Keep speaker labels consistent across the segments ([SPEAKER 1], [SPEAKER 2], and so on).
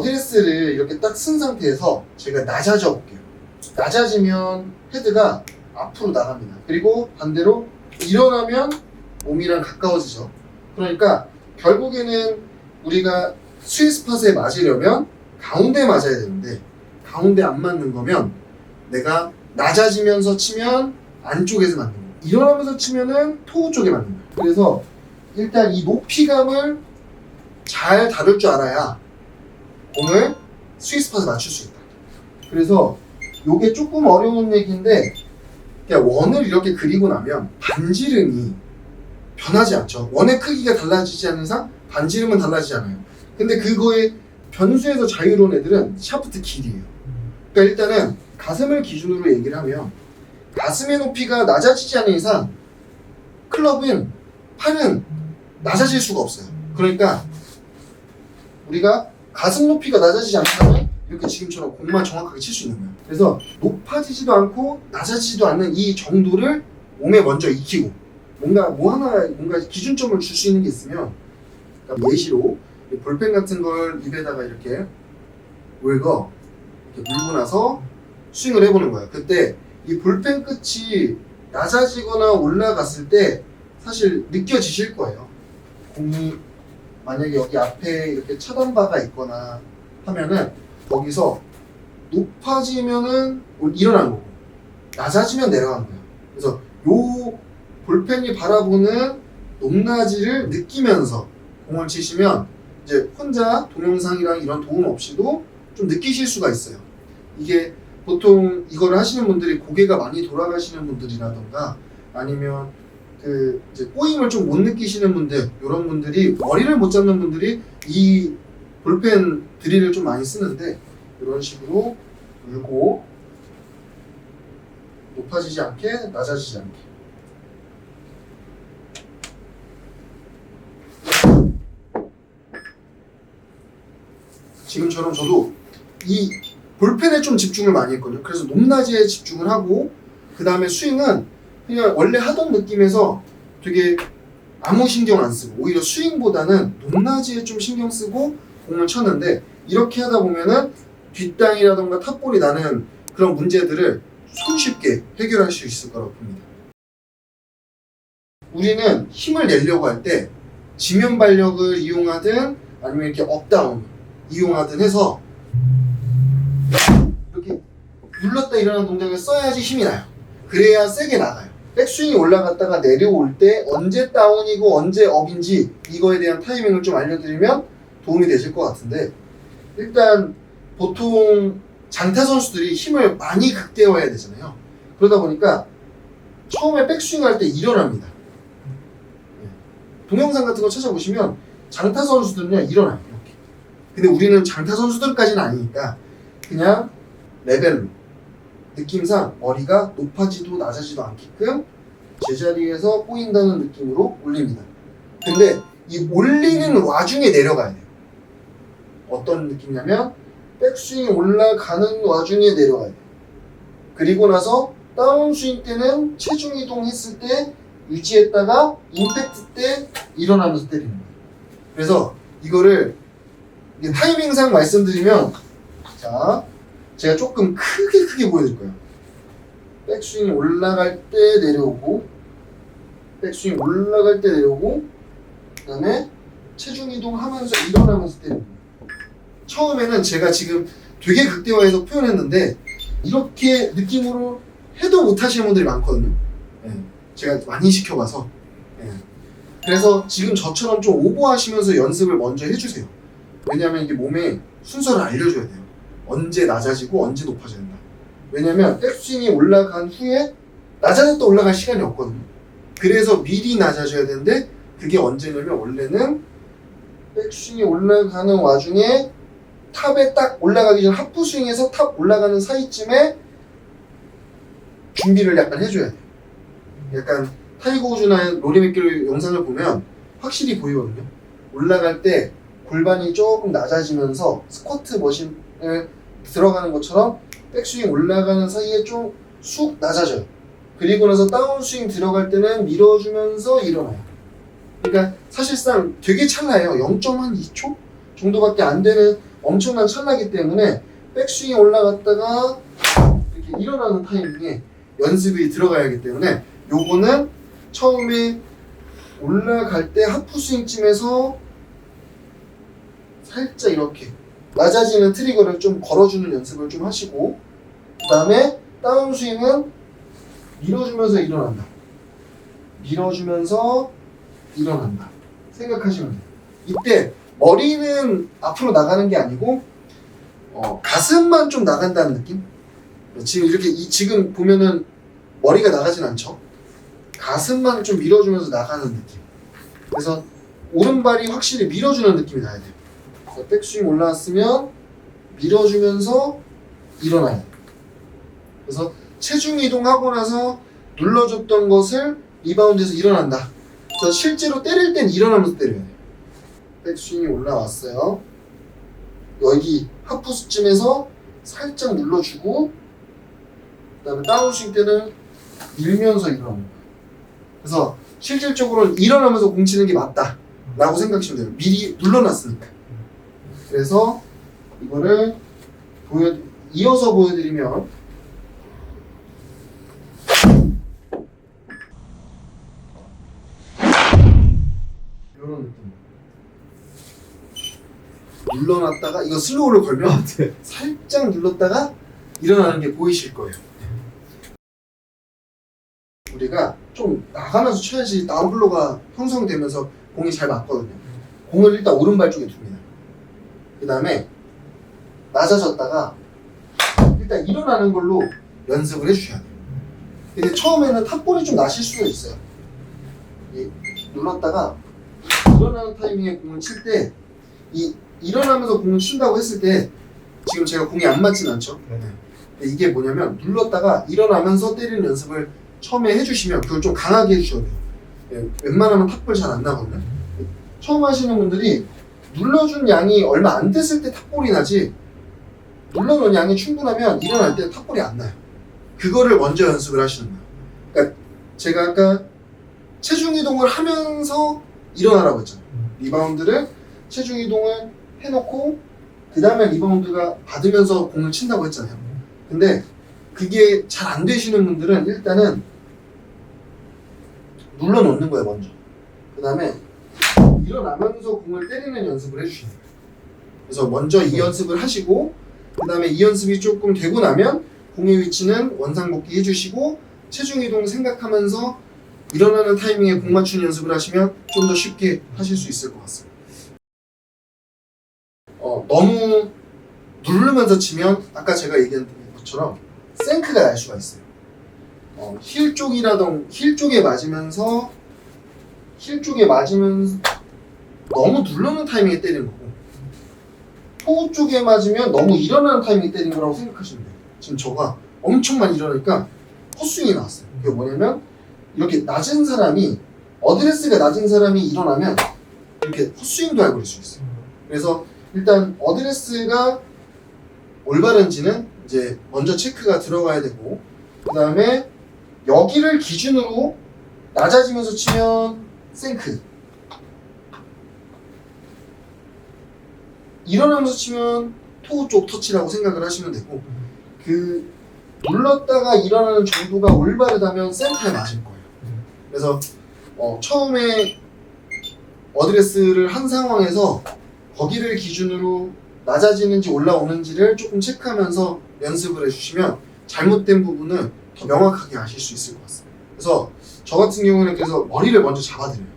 [SPEAKER 1] 어드레스를 이렇게 딱 쓴 상태에서 제가 낮아져 볼게요. 낮아지면 헤드가 앞으로 나갑니다. 그리고 반대로 일어나면 몸이랑 가까워지죠. 그러니까 결국에는 우리가 스윗스팟에 맞으려면 가운데 맞아야 되는데 가운데 안 맞는 거면 내가 낮아지면서 치면 안쪽에서 맞는 거예요. 일어나면서 치면은 토우 쪽에 맞는 거예요. 그래서 일단 이 높이감을 잘 다룰 줄 알아야 공을 스윗스팟에 맞출 수 있다. 그래서 요게 조금 어려운 얘기인데 그냥 원을 이렇게 그리고 나면 반지름이 변하지 않죠. 원의 크기가 달라지지 않는 이상 반지름은 달라지지 않아요. 근데 그거의 변수에서 자유로운 애들은 샤프트 길이에요. 그러니까 일단은 가슴을 기준으로 얘기를 하면 가슴의 높이가 낮아지지 않는 이상 클럽은 팔은 낮아질 수가 없어요. 그러니까 우리가 가슴 높이가 낮아지지 않다면 이렇게 지금처럼 공만 정확하게 칠 수 있는 거예요. 그래서 높아지지도 않고 낮아지지도 않는 이 정도를 몸에 먼저 익히고 뭔가 기준점을 줄 수 있는 게 있으면 그러니까 예시로 볼펜 같은 걸 입에다가 이렇게 물고 나서 스윙을 해보는 거예요. 그때 이 볼펜 끝이 낮아지거나 올라갔을 때 사실 느껴지실 거예요. 공이 만약에 여기 앞에 이렇게 차단바가 있거나 하면은 거기서 높아지면은 일어난 거고 낮아지면 내려간 거예요. 그래서 요 볼펜이 바라보는 높낮이를 느끼면서 공을 치시면 이제 혼자 동영상이랑 이런 도움 없이도 좀 느끼실 수가 있어요. 이게 보통 이거를 하시는 분들이 고개가 많이 돌아가시는 분들이라던가 아니면 그 이제 꼬임을 좀 못 느끼시는 분들, 이런 분들이 머리를 못 잡는 분들이 이 볼펜 드릴을 좀 많이 쓰는데 이런 식으로 물고 높아지지 않게 낮아지지 않게 지금처럼 저도 이 볼펜에 좀 집중을 많이 했거든요. 그래서 높낮이에 집중을 하고 그 다음에 스윙은 그냥 원래 하던 느낌에서 되게 아무 신경 안 쓰고 오히려 스윙보다는 높낮이에 좀 신경 쓰고 공을 쳤는데 이렇게 하다 보면은 뒷땅이라던가 탑볼이 나는 그런 문제들을 손쉽게 해결할 수 있을 거라고 봅니다. 우리는 힘을 내려고 할 때 지면 발력을 이용하든 아니면 이렇게 업다운 이용하든 해서 이렇게 눌렀다 일어나는 동작을 써야지 힘이 나요. 그래야 세게 나가요. 백스윙이 올라갔다가 내려올 때 언제 다운이고 언제 업인지 이거에 대한 타이밍을 좀 알려드리면 도움이 되실 것 같은데 일단 보통 장타 선수들이 힘을 많이 극대화해야 되잖아요. 그러다 보니까 처음에 백스윙 할 때 일어납니다. 동영상 같은 거 찾아보시면 장타 선수들은요 일어나요. 이렇게. 근데 우리는 장타 선수들까지는 아니니까 그냥 레벨로 느낌상 머리가 높아지도 낮아지도 않게끔 제자리에서 꼬인다는 느낌으로 올립니다. 근데 이 올리는 와중에 내려가야 돼요. 어떤 느낌이냐면 백스윙이 올라가는 와중에 내려가야 돼요. 그리고 나서 다운스윙 때는 체중 이동했을 때 유지했다가 임팩트 때 일어나면서 때리는 거예요. 그래서 이거를 타이밍상 말씀드리면 자 제가 조금 크게 보여줄 거예요. 백스윙이 올라갈 때 내려오고 백스윙 올라갈 때 내려오고 그 다음에 체중 이동하면서 일어나면서 때리는 거예요. 처음에는 제가 지금 되게 극대화해서 표현했는데 이렇게 느낌으로 해도 못 하시는 분들이 많거든요. 제가 많이 시켜봐서 그래서 지금 저처럼 좀 오버하시면서 연습을 먼저 해주세요. 왜냐하면 이게 몸에 순서를 알려줘야 돼요. 언제 낮아지고 언제 높아져야 된다. 왜냐면 백스윙이 올라간 후에 낮아졌다 올라갈 시간이 없거든요. 그래서 미리 낮아져야 되는데 그게 언제냐면 원래는 백스윙이 올라가는 와중에 탑에 딱 올라가기 전 하프 스윙에서 탑 올라가는 사이쯤에 준비를 약간 해줘야 돼요. 약간 타이거 우즈나 로리 맥길로이 영상을 보면 확실히 보이거든요. 올라갈 때 골반이 조금 낮아지면서 스쿼트 머신을 들어가는 것처럼 백스윙 올라가는 사이에 좀 쑥 낮아져요. 그리고 나서 다운스윙 들어갈 때는 밀어주면서 일어나요. 그러니까 사실상 되게 찰나요. 0.2초 정도밖에 안 되는 엄청난 찰나기 때문에 백스윙이 올라갔다가 이렇게 일어나는 타이밍에 연습이 들어가야 하기 때문에 요거는 처음에 올라갈 때 하프스윙쯤에서 살짝 이렇게 낮아지는 트리거를 좀 걸어주는 연습을 좀 하시고, 그 다음에 다운스윙은 밀어주면서 일어난다. 밀어주면서 일어난다. 생각하시면 돼요. 이때 머리는 앞으로 나가는 게 아니고 가슴만 좀 나간다는 느낌? 지금 이렇게 지금 보면은 머리가 나가진 않죠? 가슴만 좀 밀어주면서 나가는 느낌. 그래서 오른발이 확실히 밀어주는 느낌이 나야 돼요. 그래서 백스윙 올라왔으면 밀어주면서 일어나요. 그래서 체중 이동하고 나서 눌러줬던 것을 리바운드에서 일어난다. 그래서 실제로 때릴 땐 일어나면서 때려야 돼요. 백스윙이 올라왔어요. 여기 하프스쯤에서 살짝 눌러주고, 그 다음에 다운스윙 때는 밀면서 일어나는 거예요. 그래서 실질적으로는 일어나면서 공 치는 게 맞다 라고 생각하시면 돼요. 미리 눌러놨으니까. 그래서 이거를 이어서 보여드리면, 이런 느낌. 눌러놨다가 이거 슬로우를 걸면 살짝 눌렀다가 일어나는 게 보이실 거예요. 우리가 좀 나가면서 쳐야지 다운블로가 형성되면서 공이 잘 맞거든요. 공을 일단 오른발 쪽에 둡니다. 그 다음에 낮아졌다가 일단 일어나는 걸로 연습을 해주셔야 돼요. 근데 처음에는 탑볼이 좀 나실 수도 있어요. 눌렀다가 일어나는 타이밍에 공을 칠 때 일어나면서 공을 친다고 했을 때 지금 제가 공이 안 맞진 않죠? 근데 이게 뭐냐면 눌렀다가 일어나면서 때리는 연습을 처음에 해주시면 그걸 좀 강하게 해주셔야 돼요. 웬만하면 탑볼 잘 안 나거든요. 처음 하시는 분들이 눌러준 양이 얼마 안 됐을 때 탑볼이 나지, 눌러놓은 양이 충분하면 일어날 때 탑볼이 안 나요. 그거를 먼저 연습을 하시는 거예요. 그러니까 제가 아까 체중 이동을 하면서 일어나라고 했잖아요. 리바운드를 체중 이동을 해놓고 그 다음에 리바운드가 받으면서 공을 친다고 했잖아요. 근데 그게 잘 안 되시는 분들은 일단은 눌러놓는 거예요, 먼저. 그 다음에 일어나면서 공을 때리는 연습을 해주시는 거예요. 그래서 먼저 이 연습을 하시고, 그 다음에 이 연습이 조금 되고 나면 공의 위치는 원상복귀 해주시고, 체중 이동 생각하면서 일어나는 타이밍에 공 맞추는 연습을 하시면 좀 더 쉽게 하실 수 있을 것 같습니다. 너무 누르면서 치면 아까 제가 얘기한 것처럼 생크가 날 수가 있어요. 힐 쪽에 맞으면서 너무 누르는 타이밍에 때리는 거고, 토 쪽에 맞으면 너무 일어나는 타이밍에 때리는 거라고 생각하시면 돼요. 지금 저가 엄청 많이 일어나니까 헛스윙이 나왔어요. 그게 뭐냐면 이렇게 낮은 사람이, 어드레스가 낮은 사람이 일어나면 이렇게 헛스윙도 하고 그럴 수 있어요. 그래서 일단 어드레스가 올바른지는 이제 먼저 체크가 들어가야 되고, 그 다음에 여기를 기준으로 낮아지면서 치면 생크, 일어나면서 치면 토 쪽 터치라고 생각을 하시면 되고, 그 눌렀다가 일어나는 정도가 올바르다면 센터에 맞을 거예요. 그래서 처음에 어드레스를 한 상황에서 거기를 기준으로 낮아지는지 올라오는지를 조금 체크하면서 연습을 해주시면 잘못된 부분은 더 명확하게 아실 수 있을 것 같습니다. 그래서 저 같은 경우는 그래서 머리를 먼저 잡아드려요.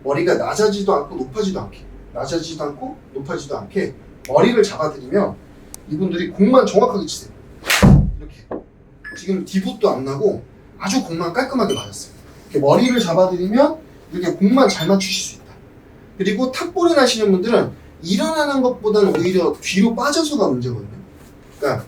[SPEAKER 1] 머리가 낮아지도 않고 높아지도 않게, 낮아지지도 않고 높아지도 않게 머리를 잡아드리면 이분들이 공만 정확하게 치세요. 이렇게 지금 디봇도 안 나고 아주 공만 깔끔하게 맞았어요. 이렇게 머리를 잡아드리면 이렇게 공만 잘 맞추실 수 있다. 그리고 탑볼이 나시는 분들은 일어나는 것보다는 오히려 뒤로 빠져서가 문제거든요. 그러니까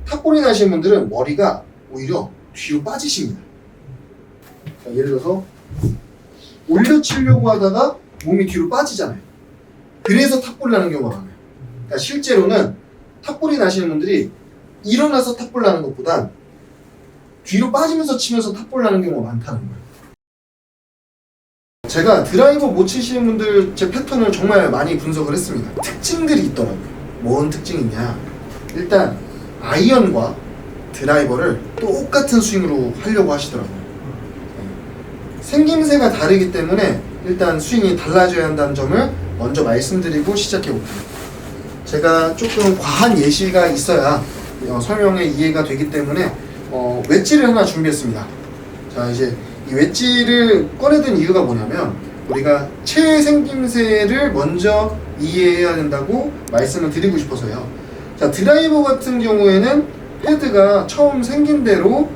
[SPEAKER 1] 탑볼이 나시는 분들은 머리가 오히려 뒤로 빠지십니다. 그러니까 예를 들어서 올려치려고 하다가 몸이 뒤로 빠지잖아요. 그래서 탑볼 나는 경우가 많아요. 그러니까 실제로는 탑볼이 나시는 분들이 일어나서 탑볼 나는 것보단 뒤로 빠지면서 치면서 탑볼 나는 경우가 많다는 거예요. 제가 드라이버 못 치시는 분들 제 패턴을 정말 많이 분석을 했습니다. 특징들이 있더라고요. 뭔 특징이 있냐, 일단 아이언과 드라이버를 똑같은 스윙으로 하려고 하시더라고요. 생김새가 다르기 때문에 일단 스윙이 달라져야 한다는 점을 먼저 말씀드리고 시작해 볼게요. 제가 조금 과한 예시가 있어야 설명에 이해가 되기 때문에 웨지를 하나 준비했습니다. 자, 이제 이 웨지를 꺼내든 이유가 뭐냐면 우리가 채 생김새를 먼저 이해해야 된다고 말씀을 드리고 싶어서요. 자, 드라이버 같은 경우에는 헤드가 처음 생긴 대로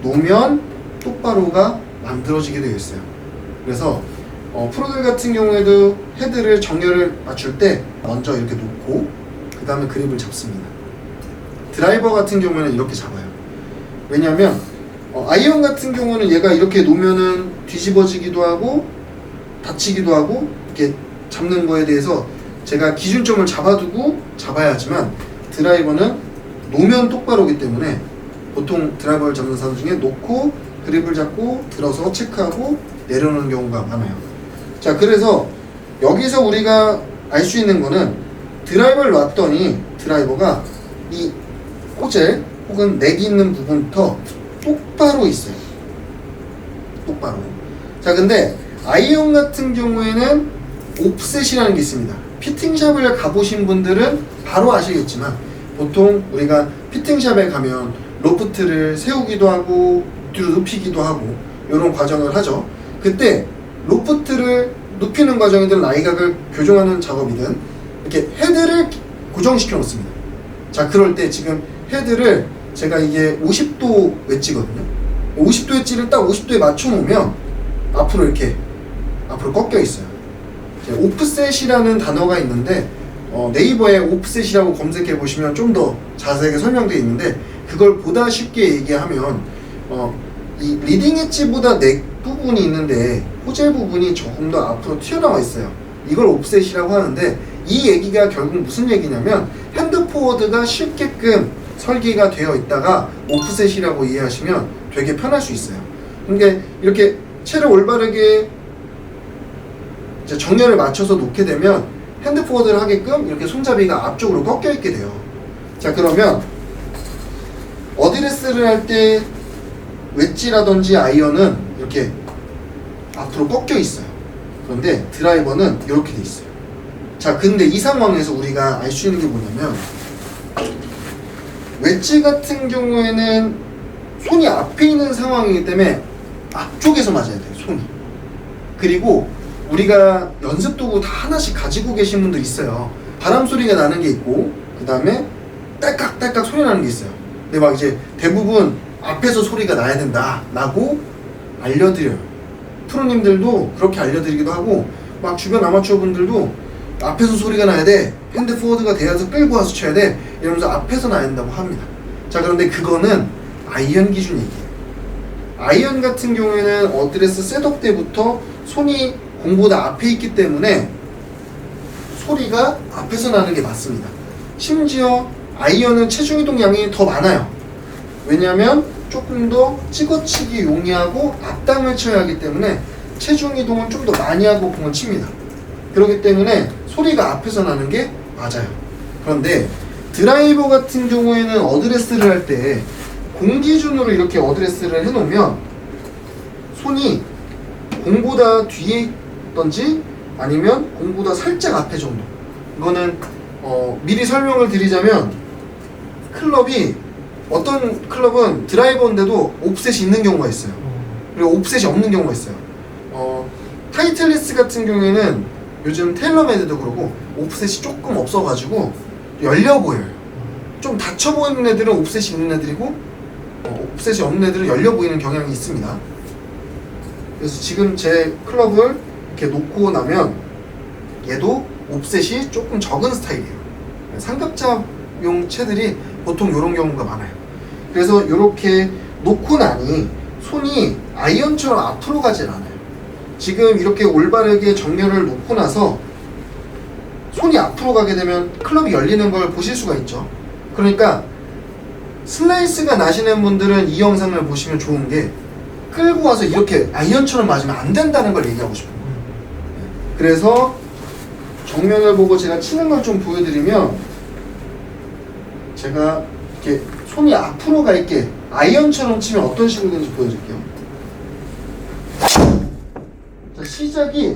[SPEAKER 1] 놓으면 똑바로가 만들어지게 되어 있어요. 그래서 프로들 같은 경우에도 헤드를 정렬을 맞출 때 먼저 이렇게 놓고 그 다음에 그립을 잡습니다. 드라이버 같은 경우에는 이렇게 잡아요. 왜냐면 아이언 같은 경우는 얘가 이렇게 놓으면은 뒤집어지기도 하고 다치기도 하고 이렇게 잡는 거에 대해서 제가 기준점을 잡아두고 잡아야 하지만 드라이버는 놓으면 똑바로기 때문에 보통 드라이버를 잡는 사람 중에 놓고 그립을 잡고 들어서 체크하고 내려놓는 경우가 많아요. 자, 그래서 여기서 우리가 알 수 있는 거는 드라이버를 놨더니 드라이버가 이 호젤 혹은 넥이 있는 부분부터 똑바로 있어요. 똑바로. 자, 근데 아이언 같은 경우에는 옵셋이라는 게 있습니다. 피팅샵을 가보신 분들은 바로 아시겠지만 보통 우리가 피팅샵에 가면 로프트를 세우기도 하고 뒤로 눕히기도 하고 이런 과정을 하죠. 그때 로프트를 눕히는 과정이든 라이각을 교정하는 작업이든 이렇게 헤드를 고정시켜 놓습니다. 자, 그럴 때 지금 헤드를 제가 이게 50도 웨지거든요. 50도 웨지를 딱 50도에 맞춰 놓으면 앞으로 이렇게 앞으로 꺾여 있어요. 오프셋이라는 단어가 있는데 네이버에 오프셋이라고 검색해 보시면 좀 더 자세하게 설명되어 있는데 그걸 보다 쉽게 얘기하면 이 리딩 엣지보다 넥 부분이 있는데 호젤 부분이 조금 더 앞으로 튀어나와 있어요. 이걸 옵셋이라고 하는데 이 얘기가 결국 무슨 얘기냐면 핸드 포워드가 쉽게끔 설계가 되어 있다가 오프셋이라고 이해하시면 되게 편할 수 있어요. 그러니까 이렇게 채를 올바르게 이제 정렬을 맞춰서 놓게 되면 핸드 포워드를 하게끔 이렇게 손잡이가 앞쪽으로 꺾여 있게 돼요. 자, 그러면 어드레스를 할 때 웨지라든지 아이언은 이렇게 앞으로 꺾여 있어요. 그런데 드라이버는 이렇게 돼 있어요. 자, 근데 이 상황에서 우리가 알 수 있는 게 뭐냐면 웨지 같은 경우에는 손이 앞에 있는 상황이기 때문에 앞쪽에서 맞아야 돼요, 손이. 그리고 우리가 연습 도구 다 하나씩 가지고 계신 분들 있어요. 바람 소리가 나는 게 있고 그 다음에 딸깍딸깍 소리 나는 게 있어요. 근데 막 이제 대부분 앞에서 소리가 나야 된다 라고 알려드려요. 프로님들도 그렇게 알려드리기도 하고 막 주변 아마추어 분들도 앞에서 소리가 나야 돼, 핸드 포워드가 되어서 끌고 와서 쳐야 돼 이러면서 앞에서 나야 된다고 합니다. 자, 그런데 그거는 아이언 기준 얘기예요. 아이언 같은 경우에는 어드레스 셋업 때부터 손이 공보다 앞에 있기 때문에 소리가 앞에서 나는 게 맞습니다. 심지어 아이언은 체중 이동 양이 더 많아요. 왜냐하면 조금 더 찍어치기 용이하고 앞땅을 쳐야 하기 때문에 체중 이동은 좀 더 많이 하고 공을 칩니다. 그렇기 때문에 소리가 앞에서 나는 게 맞아요. 그런데 드라이버 같은 경우에는 어드레스를 할 때 공 기준으로 이렇게 어드레스를 해놓으면 손이 공보다 뒤에 있던지 아니면 공보다 살짝 앞에 정도. 이거는 미리 설명을 드리자면 클럽이 어떤 클럽은 드라이버인데도 옵셋이 있는 경우가 있어요. 그리고 옵셋이 없는 경우가 있어요. 타이틀리스 같은 경우에는 요즘 테일러메이드도 그러고 옵셋이 조금 없어가지고 열려 보여요. 좀 닫혀 보이는 애들은 옵셋이 있는 애들이고 옵셋이 없는 애들은 열려 보이는 경향이 있습니다. 그래서 지금 제 클럽을 이렇게 놓고 나면 얘도 옵셋이 조금 적은 스타일이에요. 상급자용 채들이 보통 이런 경우가 많아요. 그래서 이렇게 놓고 나니 손이 아이언처럼 앞으로 가진 않아요. 지금 이렇게 올바르게 정렬을 놓고 나서 손이 앞으로 가게 되면 클럽이 열리는 걸 보실 수가 있죠. 그러니까 슬라이스가 나시는 분들은 이 영상을 보시면 좋은 게 끌고 와서 이렇게 아이언처럼 맞으면 안 된다는 걸 얘기하고 싶어요. 그래서 정면을 보고 제가 치는 걸 좀 보여드리면, 제가 이렇게 손이 앞으로 가 있게 아이언처럼 치면 어떤 식으로 되는지 보여드릴게요. 자, 시작이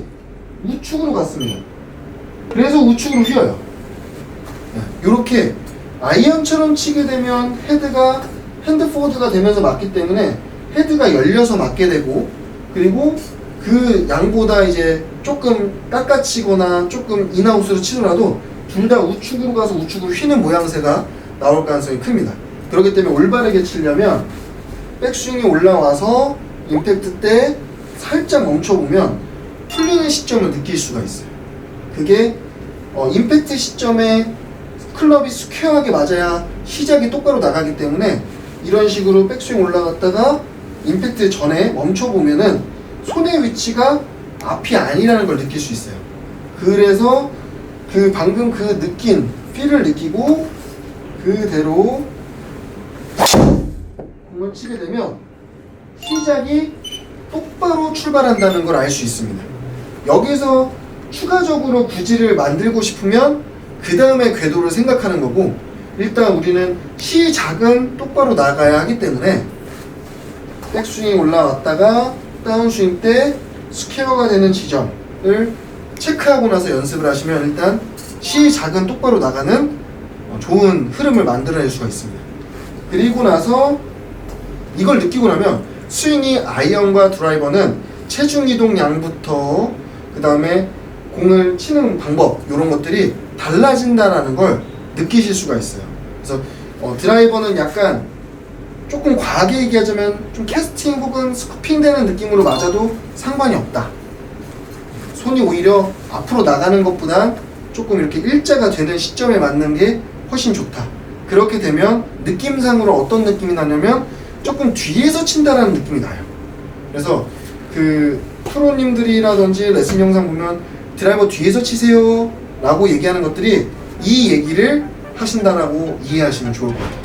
[SPEAKER 1] 우측으로 갔습니다. 그래서 우측으로 휘어요. 이렇게 아이언처럼 치게 되면 헤드가 핸드 포워드가 되면서 맞기 때문에 헤드가 열려서 맞게 되고, 그리고 그 양보다 이제 조금 깎아치거나 조금 인아웃으로 치더라도 둘 다 우측으로 가서 우측으로 휘는 모양새가 나올 가능성이 큽니다. 그렇기 때문에 올바르게 치려면 백스윙이 올라와서 임팩트 때 살짝 멈춰보면 풀리는 시점을 느낄 수가 있어요. 그게 임팩트 시점에 클럽이 스퀘어하게 맞아야 시작이 똑바로 나가기 때문에 이런 식으로 백스윙 올라갔다가 임팩트 전에 멈춰보면은 손의 위치가 앞이 아니라는 걸 느낄 수 있어요. 그래서 방금 그 느낀 필을 느끼고 그대로 공을 치게 되면 시작이 똑바로 출발한다는 걸 알 수 있습니다. 여기서 추가적으로 구질을 만들고 싶으면 그 다음에 궤도를 생각하는 거고, 일단 우리는 시작은 똑바로 나가야 하기 때문에 백스윙이 올라왔다가 다운스윙 때 스퀘어가 되는 지점을 체크하고 나서 연습을 하시면 일단 시작은 똑바로 나가는 좋은 흐름을 만들어낼 수가 있습니다. 그리고 나서 이걸 느끼고 나면 스윙이 아이언과 드라이버는 체중 이동 양부터 그 다음에 공을 치는 방법, 이런 것들이 달라진다라는 걸 느끼실 수가 있어요. 그래서 드라이버는 약간 조금 과하게 얘기하자면 좀 캐스팅 혹은 스쿠핑 되는 느낌으로 맞아도 상관이 없다. 손이 오히려 앞으로 나가는 것보다 조금 이렇게 일자가 되는 시점에 맞는 게 훨씬 좋다. 그렇게 되면 느낌상으로 어떤 느낌이 나냐면 조금 뒤에서 친다라는 느낌이 나요. 그래서 그 프로님들이라든지 레슨 영상 보면 드라이버 뒤에서 치세요 라고 얘기하는 것들이 이 얘기를 하신다라고 이해하시면 좋을 것 같아요.